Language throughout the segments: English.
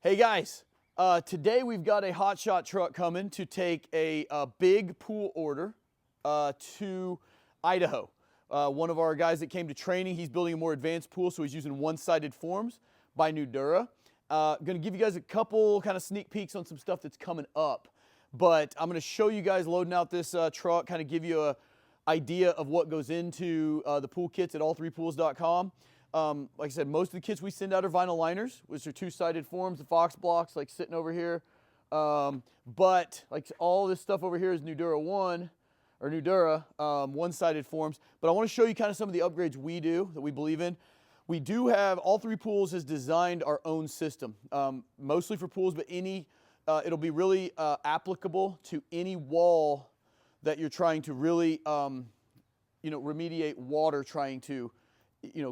Hey guys, today we've got a hotshot truck coming to take a big pool order to Idaho. One of our guys that came to training, he's building a more advanced pool, so he's using one-sided forms by Nudura. Going to give you guys a couple kind of sneak peeks on some stuff that's coming up. But I'm going to show you guys loading out this truck, kind of give you an idea of what goes into the pool kits at all3pools.com. Like I said, most of the kits we send out are vinyl liners, which are two-sided forms, the Fox blocks, like sitting over here. But like all this stuff over here is Nudura one-sided forms. But I want to show you kind of some of the upgrades we do that we believe in. We do have, All Three Pools has designed our own system, mostly for pools, but it'll be really applicable to any wall that you're trying to really, remediate water trying to,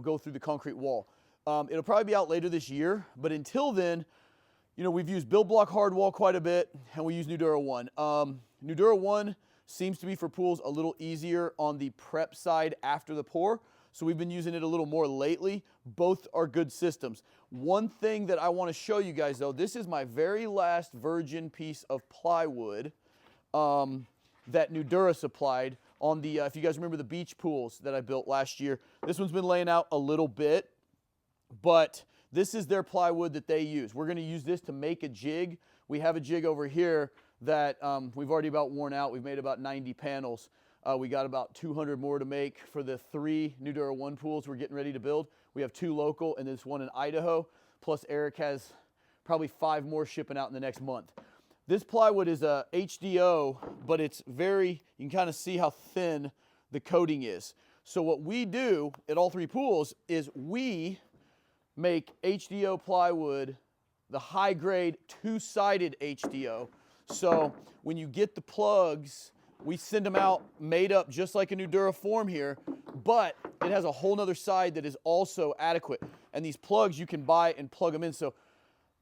go through the concrete wall. It'll probably be out later this year, but until then, we've used Build Block Hard Wall quite a bit, and we use Nudura One. Nudura One seems to be for pools a little easier on the prep side after the pour, so we've been using it a little more lately. Both are good systems. One thing that I want to show you guys, though, this is my very last virgin piece of plywood that Nudura supplied on the, if you guys remember the beach pools that I built last year. This one's been laying out a little bit, but this is their plywood that they use. We're going to use this to make a jig. We have a jig over here that we've already about worn out. We've made about 90 panels. We got about 200 more to make for the 3 Nudura One pools we're getting ready to build. We have 2 local and this one in Idaho, plus Eric has probably 5 more shipping out in the next month. This plywood is a HDO, but it's very, you can kind of see how thin the coating is. So what we do at All Three Pools is we make HDO plywood, the high grade 2-sided HDO. So when you get the plugs, we send them out made up just like a Nudura form here, but it has a whole nother side that is also adequate. And these plugs you can buy and plug them in. So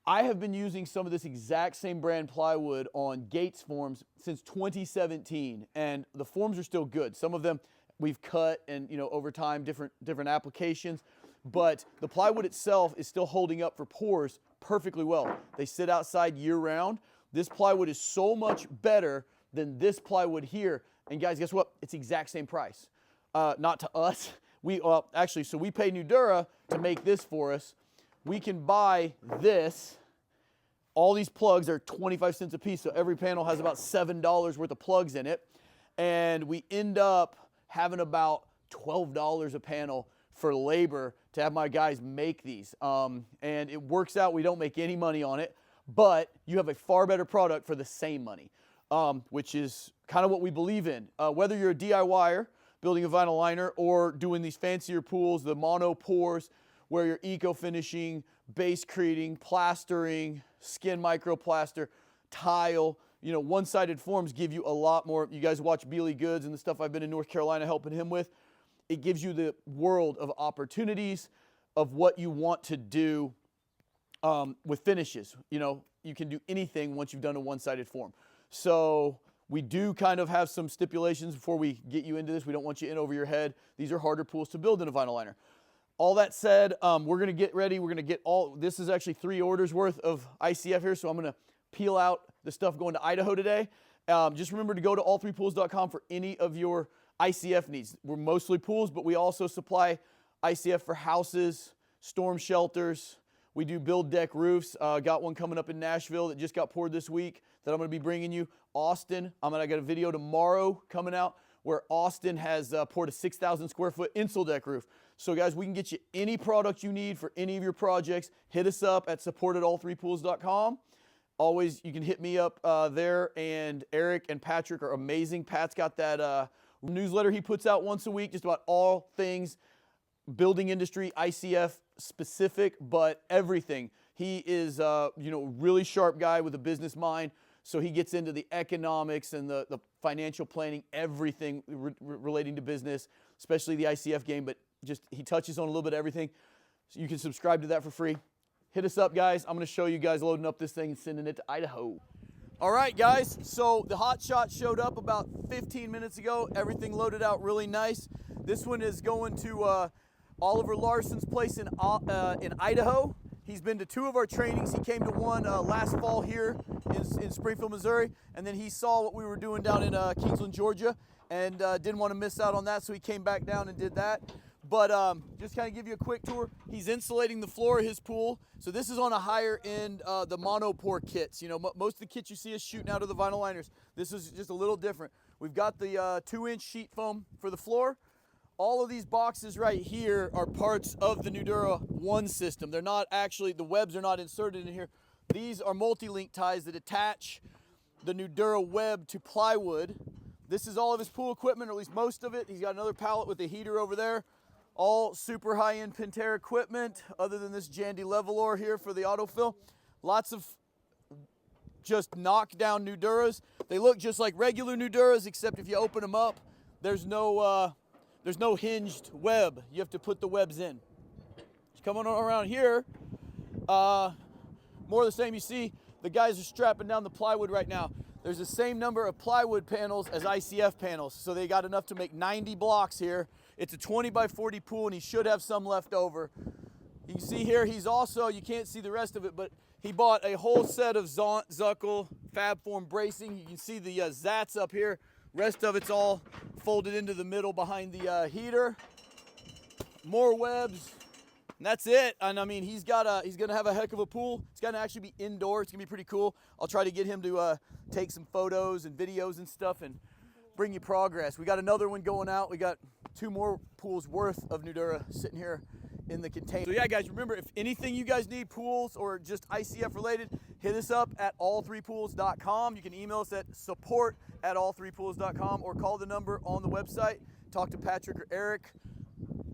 I have been using some of this exact same brand plywood on Gates forms since 2017, and the forms are still good. Some of them we've cut and, over time, different applications, but the plywood itself is still holding up for pours perfectly well. They sit outside year-round. This plywood is so much better than this plywood here, and guys, guess what? It's the exact same price. Not to us. So we pay Nudura to make this for us. We can buy this. All these plugs are 25 cents a piece, so every panel has about $7 worth of plugs in it. And we end up having about $12 a panel for labor to have my guys make these. And it works out. We don't make any money on it, but you have a far better product for the same money, which is kind of what we believe in. Whether you're a DIYer, building a vinyl liner, or doing these fancier pools, the mono pours, where you're eco-finishing, base creating, plastering, skin microplaster, tile, one-sided forms give you a lot more. You guys watch Beely Goods and the stuff I've been in North Carolina helping him with. It gives you the world of opportunities of what you want to do with finishes. You can do anything once you've done a one-sided form. So we do kind of have some stipulations before we get you into this. We don't want you in over your head. These are harder pools to build in a vinyl liner. All that said, we're going to get ready. We're going to get this is actually 3 orders worth of ICF here, so I'm going to peel out the stuff going to Idaho today. Just remember to go to all3pools.com for any of your ICF needs. We're mostly pools, but we also supply ICF for houses, storm shelters. We do build deck roofs. Got one coming up in Nashville that just got poured this week that I'm going to be bringing you. Austin, I got a video tomorrow coming out where Austin has poured a 6,000 square foot insul deck roof. So guys, we can get you any product you need for any of your projects. Hit us up at support@all3pools.com. Always, you can hit me up there, and Eric and Patrick are amazing. Pat's got that newsletter he puts out once a week, just about all things building industry, ICF specific, but everything. He is really sharp guy with a business mind. So he gets into the economics and the financial planning, everything relating to business, especially the ICF game, but just he touches on a little bit of everything. So you can subscribe to that for free. Hit us up, guys. I'm going to show you guys loading up this thing and sending it to Idaho. All right, guys. So the hot shot showed up about 15 minutes ago. Everything loaded out really nice. This one is going to Oliver Larson's place in Idaho. He's been to 2 of our trainings. He came to one last fall here in Springfield, Missouri, and then he saw what we were doing down in Kingsland, Georgia, and didn't want to miss out on that, so he came back down and did that. But just kind of give you a quick tour. He's insulating the floor of his pool. So this is on a higher end, the monopore kits. You know, most of the kits you see us shooting out of the vinyl liners. This is just a little different. We've got the 2-inch sheet foam for the floor. All of these boxes right here are parts of the Nudura 1 system. They're not actually, the webs are not inserted in here. These are multi-link ties that attach the Nudura web to plywood. This is all of his pool equipment, or at least most of it. He's got another pallet with a heater over there. All super high-end Pentair equipment, other than this Jandy Levelor here for the autofill. Lots of just knockdown Nuduras. They look just like regular Nuduras, except if you open them up, there's no hinged web. You have to put the webs in. Coming on around here, more of the same. You see the guys are strapping down the plywood right now. There's the same number of plywood panels as ICF panels, so they got enough to make 90 blocks here. It's a 20 by 40 pool, and he should have some left over. You can see here, he's also, you can't see the rest of it, but he bought a whole set of Zuckel FabForm bracing. You can see the Zats up here. Rest of it's all folded into the middle behind the heater. More webs, and that's it. And I mean, he's gonna have a heck of a pool. It's gonna actually be indoor. It's gonna be pretty cool. I'll try to get him to take some photos and videos and stuff and bring you progress. We got another one going out. We got 2 more pools worth of Nudura sitting here in the container. So yeah, guys, remember, if anything you guys need, pools or just ICF related, hit us up at all3pools.com. You can email us at support@all3pools.com or call the number on the website. Talk to Patrick or Eric.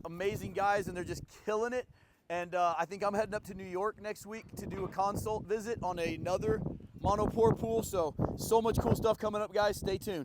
Amazing guys, and they're just killing it. And I think I'm heading up to New York next week to do a consult visit on another monopore pool. So much cool stuff coming up, guys. Stay tuned.